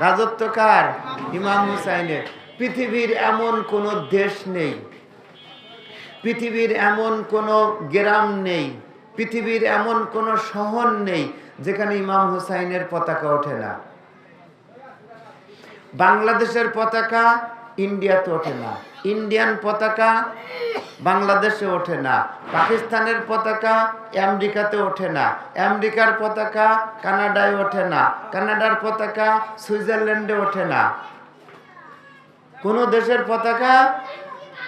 রাজত্ব কার? ইমাম হুসাইনের। পৃথিবীর এমন কোনো দেশ নেই, পৃথিবীর এমন কোনো গ্রাম নেই, পৃথিবীর এমন কোনো শহর নেই যেখানে ইমাম হুসাইনের পতাকা ওঠে না। বাংলাদেশের পতাকা ইন্ডিয়াতে ওঠে না, ইন্ডিয়ান পতাকা বাংলাদেশে ওঠে না, পাকিস্তানের পতাকা আমেরিকাতে ওঠে না, আমেরিকার পতাকা কানাডায় ওঠে না, কানাডার পতাকা সুইজারল্যান্ডে ওঠে না। কোনো দেশের পতাকা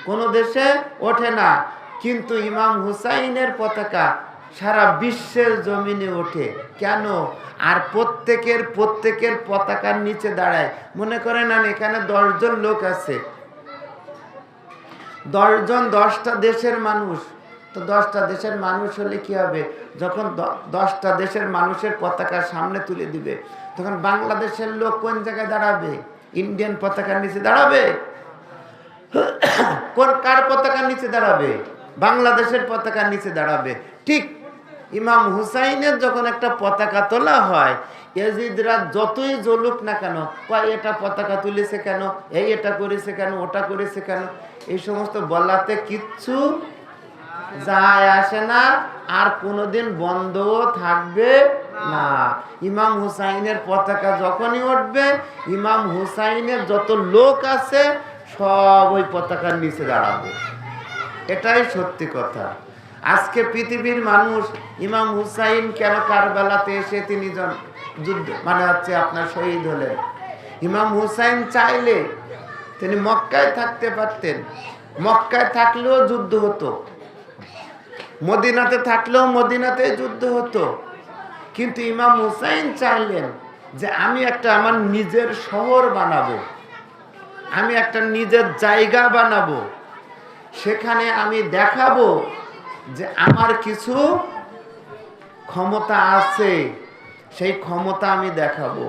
কোনো দেশে ওঠে না, কিন্তু ইমাম হুসাইনের পতাকা সারা বিশ্বের জমিনে ওঠে। কেন? আর প্রত্যেকের পতাকার নিচে দাঁড়ায়। মনে করেন এখানে 10 জন লোক আছে, 10 জন 10টা দেশের মানুষ। তো 10টা দেশের মানুষ হলে কি হবে? যখন 10টা দেশের মানুষের পতাকা সামনে তুলে দিবে, তখন বাংলাদেশের লোক কোন জায়গায় দাঁড়াবে? ইন্ডিয়ান পতাকার নিচে দাঁড়াবে? কার পতাকার নিচে দাঁড়াবে? বাংলাদেশের পতাকার নিচে দাঁড়াবে। ঠিক ইমাম হুসাইনের যখন একটা পতাকা তোলা হয়, ইয়াজিদরা যতই জ্বলুক না কেন, এটা পতাকা তুলেছে কেন, এটা করেছে কেন, ওটা করেছে কেন, এই সমস্ত বলাতে কিচ্ছু যায় আসে না, আর কোনোদিন বন্ধও থাকবে না। ইমাম হুসাইনের পতাকা যখনই উঠবে, ইমাম হুসাইনের যত লোক আছে সব ওই পতাকার নিচে দাঁড়াবে। এটাই সত্যি কথা। আজকে পৃথিবীর মানুষ ইমাম হুসাইন কেন কারবালাতে এসে তিনি যুদ্ধ আপনার শহীদ হলেন। ইমাম হুসাইন চাইলে তিনি মক্কায় থাকতে পারতেন, মক্কায় থাকলেও যুদ্ধ হতো, মদিনাতে থাকলেও মদিনাতে যুদ্ধ হতো। কিন্তু ইমাম হুসাইন চাইলেন যে আমি একটা আমার নিজের শহর বানাবো, আমি একটা নিজের জায়গা বানাবো, সেখানে আমি দেখাবো যে আমার কিছু ক্ষমতা আছে, সেই ক্ষমতা আমি দেখাবো।